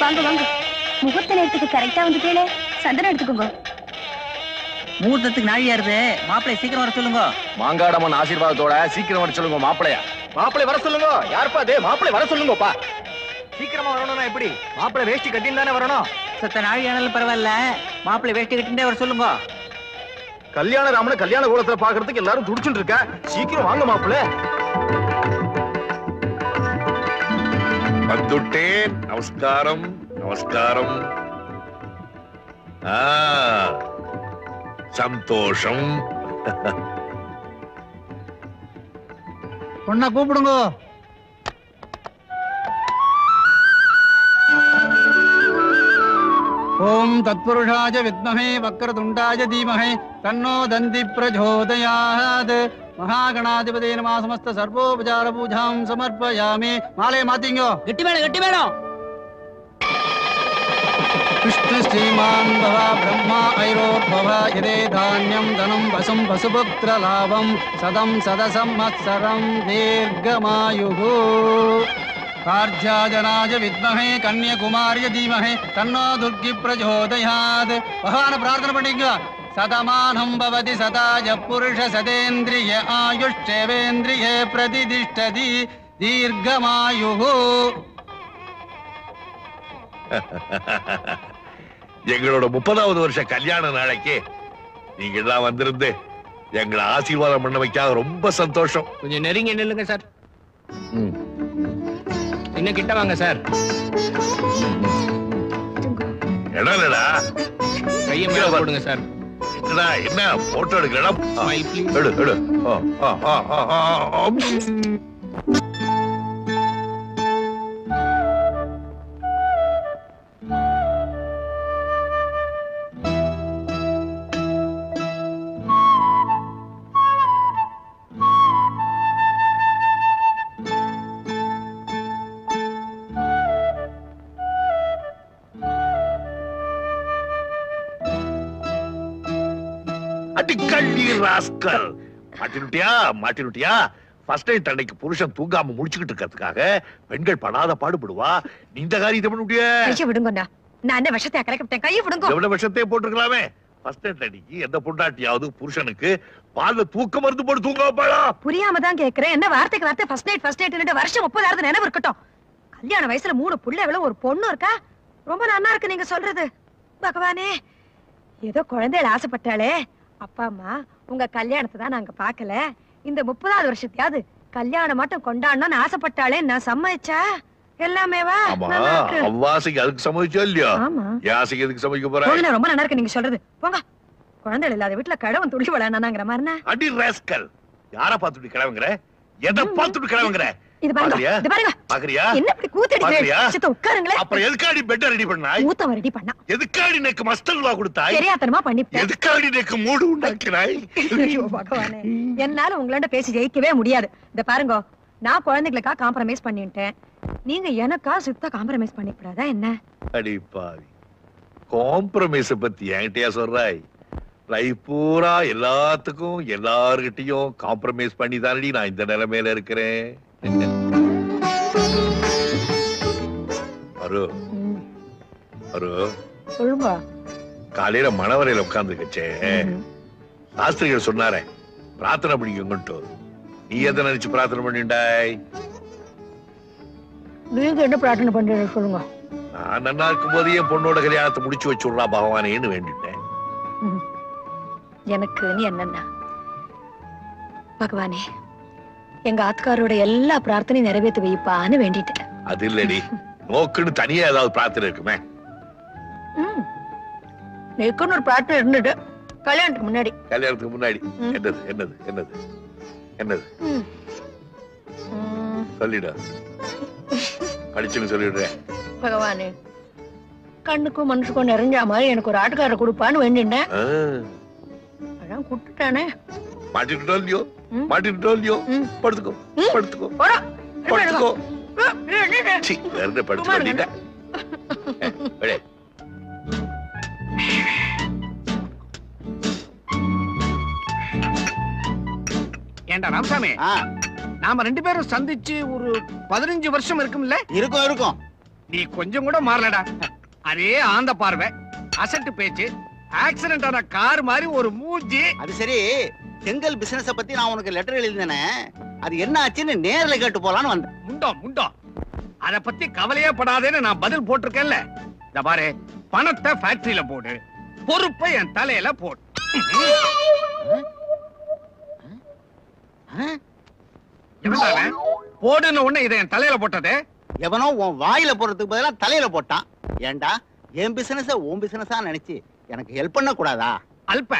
வாங்க வாங்க. முகூர்த்த நேரத்துக்கு கரெக்டா வந்துட்டே. சந்தனம் எடுத்துக்கோங்க. முகூர்த்தத்துக்கு நாழியாருது. மாப்பிள்ளை சீக்கிரம் வர சொல்லுங்க. மாங்காடம்மன் ஆசீர்வாதத்தோட சீக்கிரம் வர சொல்லுங்க மாப்பிளையா. மாப்பிளை வர சொல்லுங்க. யாருப்பா அது? மாப்பிளை வர சொல்லுங்கப்பா. சீக்கிரமா வரணும்னா எப்படி? மாப்பிளை வேஷ்டி கட்டின்னு தானே வரணும். சத்த நாழியானாலும் பரவாயில்ல, மாப்பிள்ளை வேஷ்டி கட்டிண்டே வர சொல்லுங்க. கல்யாண ராமனை கல்யாண கோலத்துல பாக்குறதுக்கு எல்லாரும் துடிச்சுட்டு இருக்க. சீக்கிரம் வாங்க மாப்பிளை. வந்துட்டேன். நமஸ்காரம் நமஸ்காரம். சந்தோஷம். பொண்ணா கூப்பிடுங்க. ஓம் தத்புருஷாய வித்மஹே வக்ரதுண்டாய தீமஹே தன்னோ தந்தி பிரச்சோதயாத். மகாகணாதிபதி நமः. சமஸ்த சர்வோபசார பூஜாம் சமர்ப்பயாமி. மாலை மாத்திங்கோ. கெட்டி மேளம் கெட்டி மேளம். விஷ்ணு ஸ்ரீமான் பவ பிரம்மா ஐரோத்பவ யதே தான்யம் தனம் வசம் பசுபுத்திர லாபம் சதம் சதசம்வத்சரம் தீர்க்கமாயுः. கார்த்தியாஜனாய வித்மஹே கன்யகுமாரிய தீமஹே தன்னோ துர்கி பிரச்சோதயாத். பகவான பிரார்த்தனை பண்ணிங்க. சதமானம் பவதி சதாய புருஷ சதேந்திரிய ஆயுஷ்சேவேந்திரியே பிரதிதிஷ்டதி தீர்க்கமாயுः. எங்களோட 30வது வருஷ கல்யாண நாளைக்கு நீங்க எல்லாம் வந்திருந்து எங்களை ஆசீர்வாதம் பண்ண வைக்காத ரொம்ப சந்தோஷம். கொஞ்சம் நெருங்கி நில்லுங்க சார். இன்னும் கிட்ட வாங்க சார். என்னடா கையை மேல போடுங்க சார். என்னடா என்ன போட்டோ எடுக்கலாம்? எடு எடு. மாட்டினுட்டியா? ஃபர்ஸ்ட் நைட் அன்னைக்கு புருஷன் தூங்காம முடிச்சுக்கிட்டு இருக்கிறதுக்காக பெண்கள் படாத பாடுபடுவா. நீ இந்த காரியத்தை பண்ண முடியாது. கையை விடுங்கண்ணா. நான் என்ன விஷத்தை கலக்கிட்டேன். கையை விடுங்க. எவ்வளவு விஷத்தையே போட்டுருக்கலாமே. ஃபர்ஸ்ட் நைட் அன்னைக்கு எந்த பொண்டாட்டியாவது புருஷனுக்கு பால்ல தூக்க மருந்து போட்டு தூங்க வைப்பாளா? புரியாம தான் கேக்குறேன். என்ன வார்த்தைக்கு வார்த்தை ஃபர்ஸ்ட் நைட் வருஷம் 30 நினைவு இருக்கட்டும். கல்யாண வயசுல 3 புள்ளைகள ஒரு பொண்ணு இருக்கா. ரொம்ப நல்லா இருக்கு நீங்க சொல்றது. பகவானே, ஏதோ குழந்தைகள் ஆசைப்பட்டாலே. அப்பா அம்மா உங்க கல்யாணத்தை தான் நாங்க பாக்கல. இந்த 30வது வருஷத்தையாவது கல்யாணம் மட்டும் கொண்டாடணும்னு ஆசைப்பட்டாலே நான் சம்மதிச்சா எல்லாமேவா? அவ்வாசைக்கு அதுக்கு சம்மதிச்சா இல்லையா? யாசைக்கு எதுக்கு சம்மதிக்க போறேன்? ரொம்ப நல்லா இருக்கு நீங்க சொல்றது. போங்க. குழந்தைகள் இல்லாத வீட்டுல கடவுன் துள்ளி விளையாடுனாங்கிற மாதிரி. அடி ராஸ்கல். யார பாத்துட்டு கிளவுங்கற? எதை பாத்துட்டு கிளவுங்கற? இது பாருங்க. பாக்குறியா? என்ன இப்படி கூத்தடிக்கிறீங்க? சித்த உட்காருங்களே. அப்புறம் எதுக்காடி பெட் ரெடி பண்ணாய்? மூத்தம் ரெடி பண்ணா. எதுக்காடி எனக்கு மஸ்டல்வா கொடுத்தாய்? தெரியாதனமா பண்ணிட்டேன். எதுக்காடி எனக்கு மூடு உண்டாக்கினாய்? ஐயோ பகவானே, என்னால உங்களோட பேசி ஜெயிக்கவே முடியாது. இந்த பாருங்க, நான் குழந்தைகளுக்கா காம்ப்ரமைஸ் பண்ணிட்டேன். நீங்க எனக்கா சுத்த காம்ப்ரமைஸ் பண்ணிக்கூடாதா என்ன? அடி பாவி, காம்ப்ரமைஸ் பத்தி என்கிட்டயா சொல்றாய்? லைஃப் பூரா எல்லாத்துக்கும் எல்லார்கிட்டையும் காம்ப்ரமைஸ் பண்ணி தானடி நான் இந்த நிலைமையில இருக்கிறேன். அரு அரு சொல்லுங்க. காலையில மணவரையில உட்கார்ந்து கச்சே சாஸ்திரிகள் சொன்னாரே பிரார்த்தனை பண்ணிக்கோங்கட்டு. நீ எதை நினைச்சு பிரார்த்தனை பண்ணிட்டாய்? நீங்க என்ன பிரார்த்தனை பண்றீங்க சொல்லுங்க. நான் நன்னா இருக்கும் போது என் பொண்ணோட கல்யாணத்தை முடிச்சு வச்சுடுறா பகவானேன்னு வேண்டிட்டேன். எனக்கு நீ என்னன்னா பகவானே, எங்க ஆத்காரோட எல்லா பிரார்த்தனையும் நிறைவேற்றி வைப்பான்னு வேண்டிட்டேன். அது இல்லடி, நோக்குன்னு தனியா ஏதாவது பிரார்த்தனை இருக்குமே? நெக்குன்னு ஒரு பிரார்த்தனை இருந்துட்டு கல்யாணத்துக்கு முன்னாடி. கல்யாணத்துக்கு முன்னாடி என்னது என்னது என்னது என்னது சொல்லிட. படிச்சுன்னு சொல்லிடுறேன். பகவானே, கண்ணுக்கும் மனுஷுக்கும் நிறைஞ்ச மாதிரி எனக்கு ஒரு ஆட்டுக்காரரை கொடுப்பான்னு வேண்டிட்டேன். அதான் கொடுத்துட்டானே. மாட்டிட்டு இல்லையோ? மாட்டிட்டு இல்லையோ? படுத்துக்கோ படுத்துக்கோ படுத்துக்கோ. படுத்துக்கோ. ஏண்டா ராமசாமி, நாம 2 பேரும் சந்திச்சு ஒரு 15 வருஷம் இருக்கும்ல? இருக்கும் இருக்கும். நீ கொஞ்சம் கூட மாறலடா. அதே ஆந்த பார்வை, அசட்டு பேச்சு, ஆக்சிடென்ட் ஆன கார் மாதிரி ஒரு மூஞ்சி. அது சரி, செங்கல் பிசினஸ பத்தி நான் உனக்கு லெட்டர் எழுதினேனே, அது என்ன ஆச்சுன்னு நேர்ல கேட்டு போலான்னு வந்தேன். முண்டோ அத பத்தி கவலையே படாதேன்னு நான் பதில் போட்டிருக்கேன்ல. இந்த பாரு, பணத்தை ஃபேக்டரியில போடு, பொறுப்பை என் தலையில போடு. போடுன்னு உடனே இதை என் தலையில போட்டது எவனோ உன் வாயில போறதுக்கு பதிலா தலையில போட்டான். ஏண்டா என் பிசினஸ உன் பிசினஸா நினைச்சு எனக்கு ஹெல்ப் பண்ண கூடாதா? அல்ப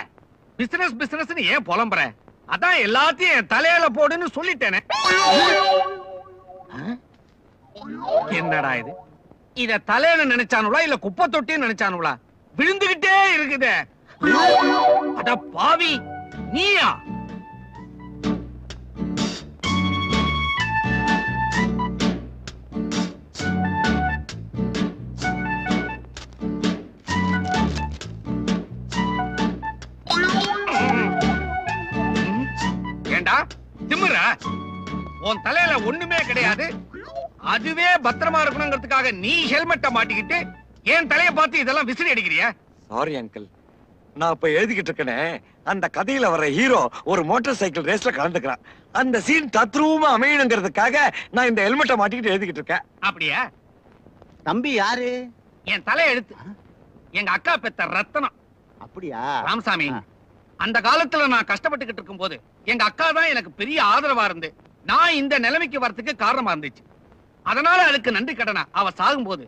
பிசினஸ் ஏன் புலம்புற? அதான் எல்லாத்தையும் என் தலையில போடுன்னு சொல்லிட்டேனே. என்னடா இது? இத தலையில நினைச்சானுங்களா இல்ல குப்பை தொட்டின்னு நினைச்சானுங்களா? விழுந்துகிட்டே இருக்குதே. அட பாவி, நீயா? ஏண்டா திமிர? உன் தலையில ஒண்ணுமே கிடையாது. அதுவே பத்திரமா இருக்கணுங்கிறதுக்காக நீ ஹெல்மெட்டை மாட்டிக்கிட்டு என் தலைய பார்த்து இதெல்லாம் விசிறி அடிக்கிறியா? சாரி அங்கிள், நான் இப்ப எழுதிக்கிட்டு இருக்கேனே, அந்த கதையில வர ஹீரோ ஒரு மோட்டார் சைக்கிள் ரேஸ்ல கலந்துக்கிறான். அந்த சீன் தத்ரூபமா அமையணுங்கிறதுக்காக நான் இந்த ஹெல்மெட்டை மாட்டிக்கிட்டு எழுதிக்கிட்டு இருக்கேன். அப்படியா? தம்பி யாரு? என் தலைய எடுத்து எங்க அக்கா பெத்த ரத்தனம். அப்படியா? ராமசாமி, அந்த காலத்துல நான் கஷ்டப்பட்டுக்கிட்டு இருக்கும் போது எங்க அக்கா தான் எனக்கு பெரிய ஆதரவா இருந்து நான் இந்த நிலைமைக்கு வரதுக்கு காரணமா இருந்துச்சு. அதனால அதுக்கு நன்றி கடனா அவ சாகும் போது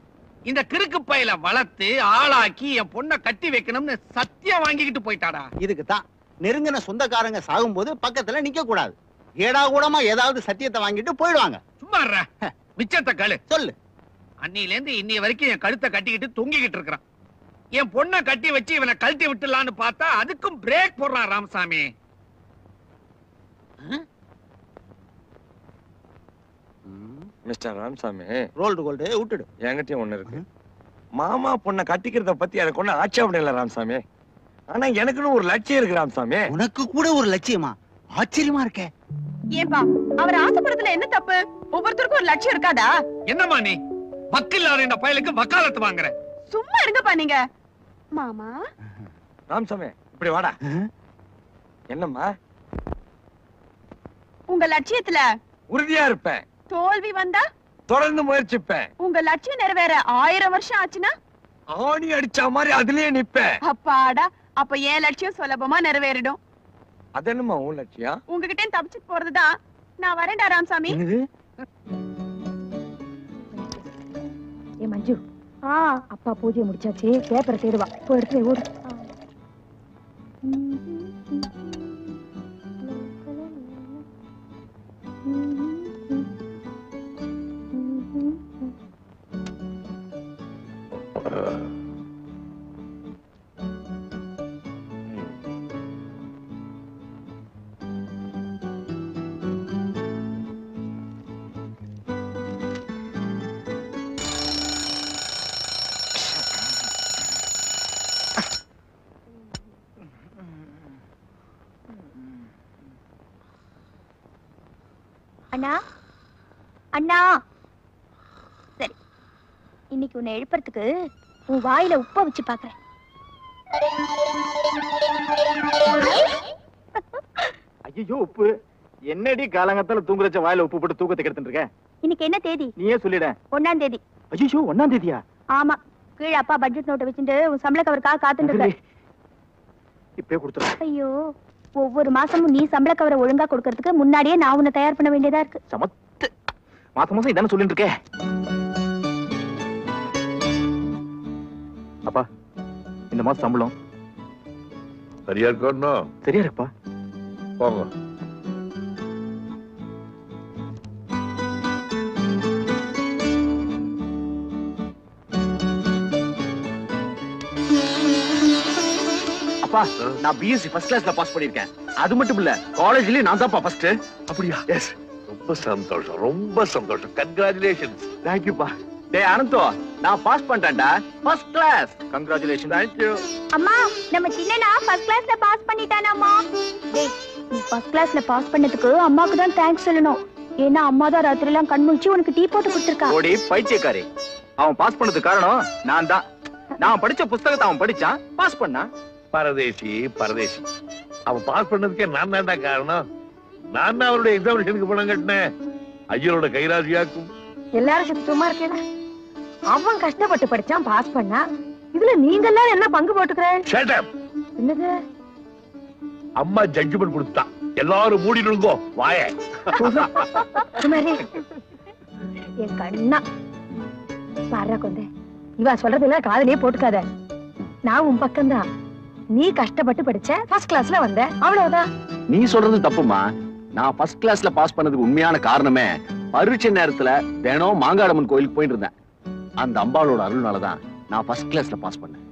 இந்த கிறுக்கு பையில வளர்த்து ஆளாக்கி என் பொண்ணை கட்டி வைக்கணும்னு சத்தியம் வாங்கிக்கிட்டு போயிட்டாடா. இதுக்கு தான் நெருங்கின சொந்தக்காரங்க சாகும் போது பக்கத்துல நிக்க கூடாது. ஏடா கூடமா ஏதாவது சத்தியத்தை வாங்கிட்டு போயிடுவாங்க. சும்மா மிச்சத்தை கழு. சொல்லு. அன்னில இருந்து இன்னி வரைக்கும் என் கழுத்தை கட்டிக்கிட்டு தொங்கிக்கிட்டு இருக்கிறான். என் பொண்ணை கட்டி வச்சு இவனை கழட்டி விட்டுலான்னு பார்த்தா அதுக்கும் பிரேக் போடுறான் Ramasamy. Mister Ramasamy, rolled gold விட்டுடு. என்கிட்டயும் ஒண்ணு இருக்கு. மாமா பொண்ணை கட்டிக்கிறத பத்தி எனக்கு ஒண்ணு ஆட்சேபம் இல்ல ராமசாமி. ஆனா எனக்குன்னு ஒரு லட்சியம் இருக்கு ராமசாமி. உனக்கு கூட ஒரு லட்சியமா? ஆச்சரியமா இருக்கே. ஏன்பா அவர் ஆசைப்படுறதுல என்ன தப்பு? ஒவ்வொருத்தருக்கும் ஒரு லட்சியம் இருக்காதா? என்னம்மா நீ வக்கில்லாத இந்த பயலுக்கு வக்காலத்து வாங்குற? சும்மா இருங்கப்பா நீங்க. மாமா ராமசாமி இப்படி வாடா. என்னம்மா? உங்க லட்சியத்துல உறுதியா இருப்பேன். தோல்வி வந்தா தொடர்ந்து முயற்சிப்பேன். உங்க லட்சியம் நிறைவேற 1000 வருஷம் ஆச்சுன்னா ஆணி அடிச்ச மாதிரி அதுலயே நிப்பேன். அப்பாடா, அப்ப என் லட்சியம் சுலபமா நிறைவேறிடும். அது என்னம்மா உன் லட்சியம்? உங்ககிட்ட தப்பிச்சுட்டு போறதுதான். நான் வரேன்டா ராமசாமி. ஏ மஞ்சு, அப்பா பூஜையை முடிச்சாச்சு, பேப்பரை தேடுவா. போய் எடுத்து ஓடு. அண்ணா அண்ணா, சரி, இன்னைக்கு உன்னை எழுப்புறதுக்கு உன் வாயில உப்ப வச்சு பாக்குறேன். ஐயோ உப்பு என்னடி காலங்கத்தால தூங்குறச்ச வாயில உப்பு போட்டு தூக்கத்தை கெடுத்துட்டு இருக்க? இன்னைக்கு என்ன தேதி? நீயே சொல்லிட. 1ஆம் தேதி. ஐயோ 1ஆம் தேதியா? ஆமா, கீழே அப்பா பட்ஜெட் நோட்டை வச்சுட்டு உன் சம்பள கவருக்காக காத்துட்டு இருக்க. இப்பே கொடுத்துரு. ஐயோ, ஒவ்வொரு மாசமும் நீ சம்பள கவரை ஒழுங்கா கொடுக்கறதுக்கு முன்னாடியே நான் உன்னை தயார் பண்ண வேண்டியதா இருக்கு. சமத்து மாசம் மாசம் இதானே சொல்லிட்டு இருக்கே. அப்பா, இந்த மாசம் சம்பளம் சரியா இருக்கணும். சரியா இருப்பா. போங்க. அப்பா, நான் பிஎஸ்சி ஃபர்ஸ்ட் கிளாஸ்ல பாஸ் பண்ணிருக்கேன். அது மட்டும் இல்ல, காலேஜ்லயே நான் தான் ஃபர்ஸ்ட். அப்படியா? எஸ், ரொம்ப சந்தோஷம், ரொம்ப சந்தோஷம். கங்க்ராச்சுலேஷன்ஸ். தேங்க் யூப்பா. டேய் அனந்தோ, நான் பாஸ் பண்ணிட்டேன்டா, first class. Congratulation. Thank you. அம்மா, நம்ம சின்னனா ஃபர்ஸ்ட் கிளாஸ்ல பாஸ் பண்ணிட்டானாமா. டேய், நீ ஃபர்ஸ்ட் கிளாஸ்ல பாஸ் பண்ணதுக்கு அம்மாக்கு தான் தேங்க்ஸ் சொல்லணும். ஏன்னா அம்மா தான் ராத்திரி எல்லாம் கண் முழிச்சு உனக்கு டீ போட்டு கொடுத்திருக்கா. ஓடி பைத்தியக்காரி. அவன் பாஸ் பண்ணதுக்கு காரணம் நான் தான். நான் படிச்ச புஸ்தகத்தை அவன் படிச்சான், பாஸ் பண்ணான். பரதேசி பரதேசி, அவன் பாஸ் பண்ணதுக்கே நான் தான்டா காரணம். நான் தான் அவருடைய எக்ஸாமினேஷனுக்கு பணம் கட்டினேன். ஐயரோட கைராசியாக்கும். எல்லாரும் சும்மா இருக்கேடா. அவன் கஷ்டப்பட்டு படிச்சான், பாஸ் பண்ணா. இதுல நீங்க எல்லாரும் என்ன பங்கு போட்டுக்கிறேன்? Shut up. என்னது? அம்மா ஜட்ஜ்மெண்ட் கொடுத்தா, எல்லாரும் மூடிடுங்கோ வாய. குமாரி, என் கண்ணா பாரு கொண்டே, இவ சொல்றதெல்லாம் காதலே போட்டுக்காத. நான் உன் பக்கம்தான். நீ கஷ்டப்பட்டு படிச்ச, ஃபர்ஸ்ட் கிளாஸ்ல வந்த, அவ்வளவுதான். நீ சொல்றது தப்புமா. நான் ஃபர்ஸ்ட் கிளாஸ்ல பாஸ் பண்ணதுக்கு உண்மையான காரணமே பரீட்சை நேரத்துல தினம் மாங்காடம்மன் கோயிலுக்கு போயிட்டு இருந்தேன். அந்த அம்பாளோட அருள்னாலதான் நான் ஃபர்ஸ்ட் கிளாஸ்ல பாஸ் பண்ணேன்.